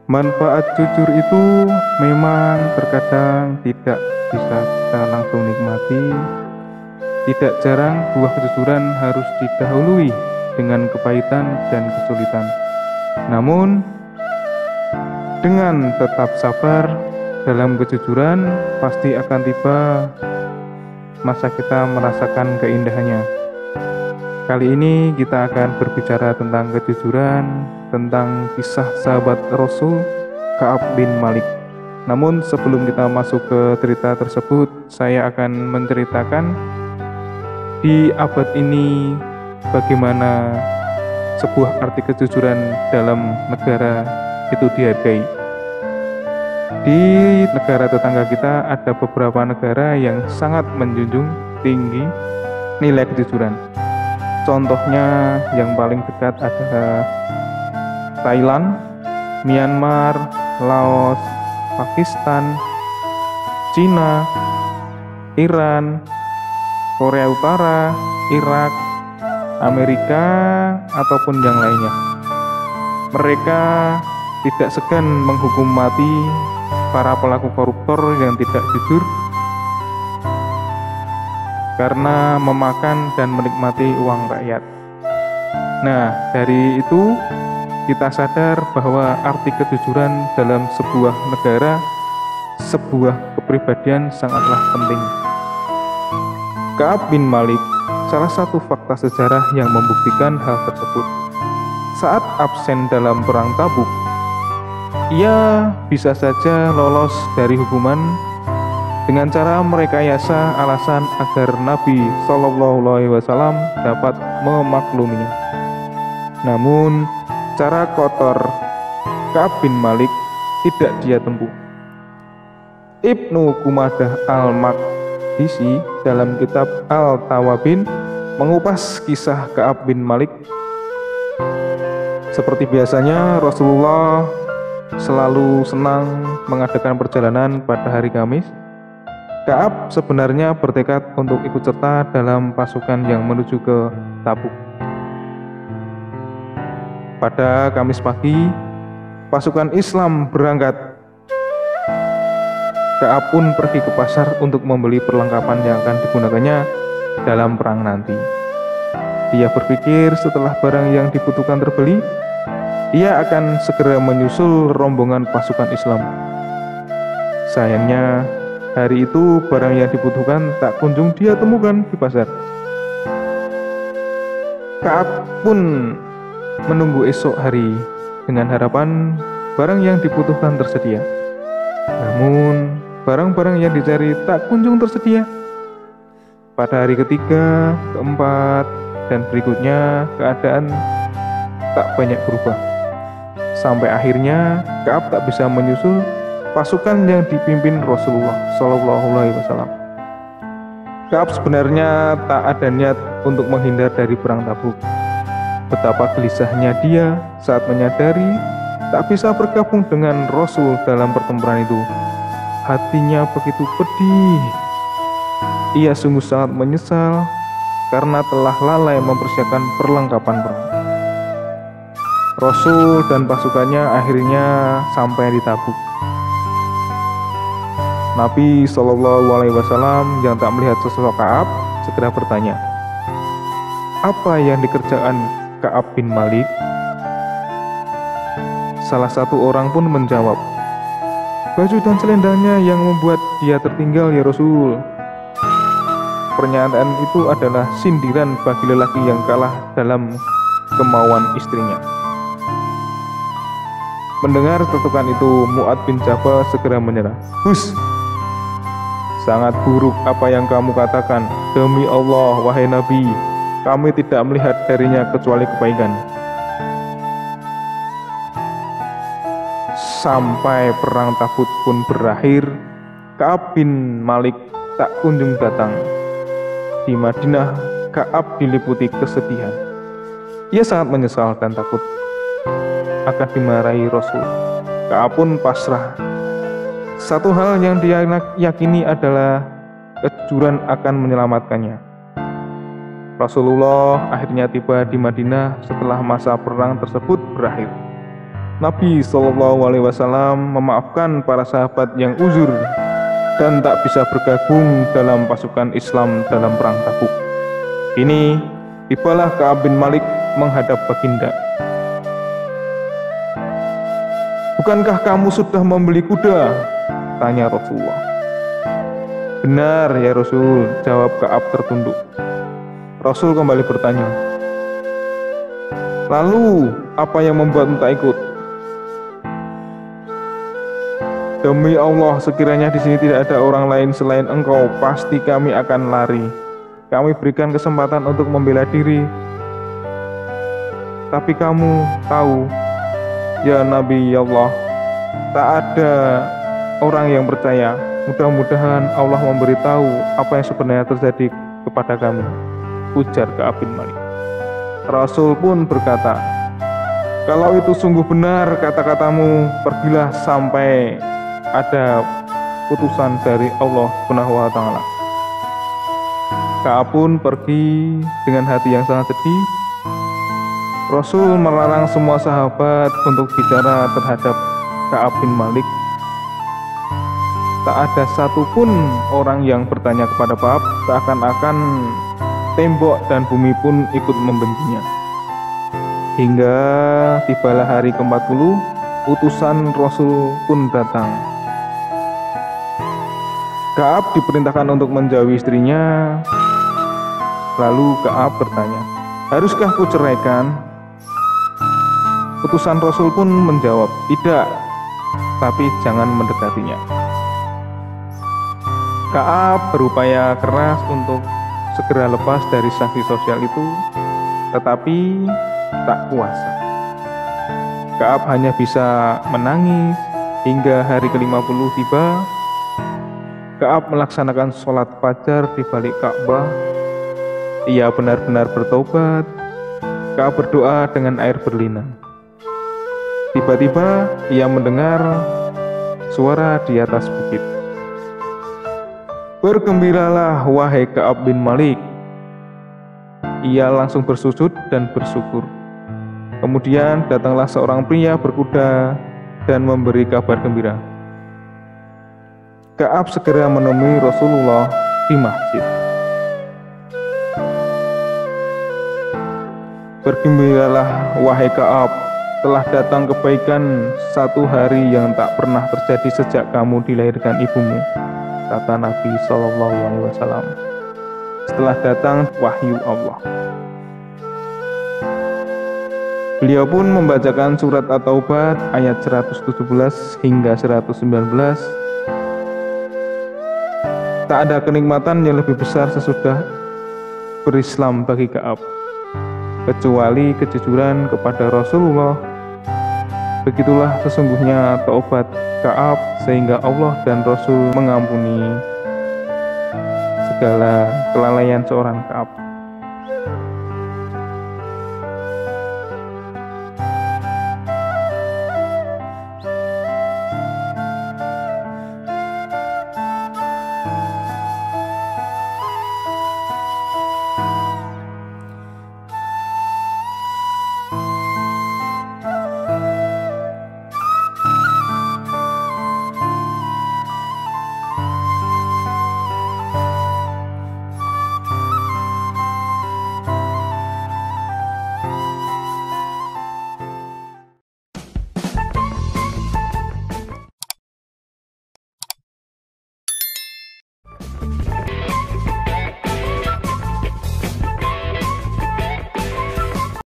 Manfaat jujur itu memang terkadang tidak bisa kita langsung nikmati. Tidak jarang buah kejujuran harus didahului dengan kepahitan dan kesulitan. Namun, dengan tetap sabar dalam kejujuran, pasti akan tiba masa kita merasakan keindahannya. Kali ini kita akan berbicara tentang kejujuran, tentang kisah sahabat Rasul Ka'ab bin Malik. Namun sebelum kita masuk ke cerita tersebut, saya akan menceritakan di abad ini bagaimana sebuah arti kejujuran dalam negara itu dihargai. Di negara tetangga kita ada beberapa negara yang sangat menjunjung tinggi nilai kejujuran. Contohnya yang paling dekat adalah Thailand, Myanmar, Laos, Pakistan, Cina, Iran, Korea Utara, Irak, Amerika, ataupun yang lainnya. Mereka tidak segan menghukum mati para pelaku koruptor yang tidak jujur karena memakan dan menikmati uang rakyat. Nah, dari itu kita sadar bahwa arti kejujuran dalam sebuah negara, sebuah kepribadian sangatlah penting. Ka'ab bin Malik, salah satu fakta sejarah yang membuktikan hal tersebut. Saat absen dalam perang Tabuk, ia bisa saja lolos dari hukuman dengan cara merekayasa alasan agar Nabi SAW dapat memakluminya. Namun, cara kotor Ka'ab bin Malik tidak dia tempuh. Ibnu Qumadah al-Maqdisi dalam kitab Al-Tawabin mengupas kisah Ka'ab bin Malik. Seperti biasanya, Rasulullah selalu senang mengadakan perjalanan pada hari Kamis. Ka'ab sebenarnya bertekad untuk ikut serta dalam pasukan yang menuju ke Tabuk. Pada Kamis pagi, pasukan Islam berangkat. Ka'ab pun pergi ke pasar untuk membeli perlengkapan yang akan digunakannya dalam perang nanti. Dia berpikir setelah barang yang dibutuhkan terbeli, ia akan segera menyusul rombongan pasukan Islam. Sayangnya, hari itu barang yang dibutuhkan tak kunjung dia temukan di pasar. Ka'ab pun menunggu esok hari dengan harapan barang yang dibutuhkan tersedia. Namun, barang-barang yang dicari tak kunjung tersedia. Pada hari ketiga, keempat, dan berikutnya keadaan tak banyak berubah. Sampai akhirnya Ka'ab tak bisa menyusul pasukan yang dipimpin Rasulullah SAW. Ka'ab sebenarnya tak ada niat untuk menghindar dari perang Tabuk. Betapa gelisahnya dia saat menyadari tak bisa bergabung dengan Rasul dalam pertempuran itu. Hatinya begitu pedih. Ia sungguh sangat menyesal karena telah lalai mempersiapkan perlengkapan perang. Rasul dan pasukannya akhirnya sampai di Tabuk. Nabi SAW yang tak melihat sosok Ka'ab segera bertanya, "Apa yang dikerjakan Ka'ab bin Malik?" Salah satu orang pun menjawab, "Baju dan selendangnya yang membuat dia tertinggal, ya Rasul." Pernyataan itu adalah sindiran bagi lelaki yang kalah dalam kemauan istrinya. Mendengar tetukan itu, Mu'ad bin Jabal segera menyerah. "Hus, sangat buruk apa yang kamu katakan. Demi Allah, wahai Nabi, kami tidak melihat darinya kecuali kebaikan." Sampai perang Tabuk pun berakhir, Ka'ab bin Malik tak kunjung datang. Di Madinah, Ka'ab diliputi kesedihan. Ia sangat menyesal dan takut akan dimarahi Rasul. Ka'ab pun pasrah. Satu hal yang dia yakini adalah kejujuran akan menyelamatkannya. Rasulullah akhirnya tiba di Madinah setelah masa perang tersebut berakhir. Nabi SAW memaafkan para sahabat yang uzur dan tak bisa bergabung dalam pasukan Islam dalam perang Tabuk. Kini tibalah Ka'ab bin Malik menghadap baginda. "Bukankah kamu sudah membeli kuda?" tanya Rasulullah. "Benar ya Rasul," jawab Ka'ab tertunduk. Rasul kembali bertanya, "Lalu apa yang membuatmu tak ikut?" "Demi Allah, sekiranya di sini tidak ada orang lain selain engkau, pasti kami akan lari. Kami berikan kesempatan untuk membela diri. Tapi kamu tahu, ya Nabi Allah, tak ada orang yang percaya. Mudah-mudahan Allah memberitahu apa yang sebenarnya terjadi kepada kami," ujar Ka'ab bin Malik. Rasul pun berkata, "Kalau itu sungguh benar kata-katamu, pergilah sampai ada putusan dari Allah Subhanahu wa taala." Ka'ab pun pergi dengan hati yang sangat sedih. Rasul melarang semua sahabat untuk bicara terhadap Ka'ab bin Malik. Tak ada satupun orang yang bertanya kepada Ka'ab, seakan-akan tembok dan bumi pun ikut membencinya. Hingga tibalah hari ke-40, utusan Rasul pun datang. Ka'ab diperintahkan untuk menjauhi istrinya. Lalu Ka'ab bertanya, "Haruskah ku ceraikan?" Utusan Rasul pun menjawab, "Tidak, tapi jangan mendekatinya." Ka'ab berupaya keras untuk segera lepas dari sanksi sosial itu, tetapi tak kuasa. Ka'ab hanya bisa menangis hingga hari ke-50 tiba. Ka'ab melaksanakan sholat fajar di balik Ka'bah. Ia benar-benar bertobat. Ka'ab berdoa dengan air berlinang. Tiba-tiba ia mendengar suara di atas bukit. "Bergembiralah wahai Ka'ab bin Malik." Ia langsung bersujud dan bersyukur. Kemudian datanglah seorang pria berkuda dan memberi kabar gembira. Ka'ab segera menemui Rasulullah di masjid. "Bergembiralah wahai Ka'ab, telah datang kebaikan satu hari yang tak pernah terjadi sejak kamu dilahirkan ibumu," kata Nabi SAW. Setelah datang wahyu Allah. Beliau pun membacakan surat At-Taubah ayat 117 hingga 119. Tak ada kenikmatan yang lebih besar sesudah berislam bagi Ka'ab, kecuali kejujuran kepada Rasulullah. Begitulah sesungguhnya taubat Ka'ab, sehingga Allah dan Rasul mengampuni segala kelalaian seorang Ka'ab.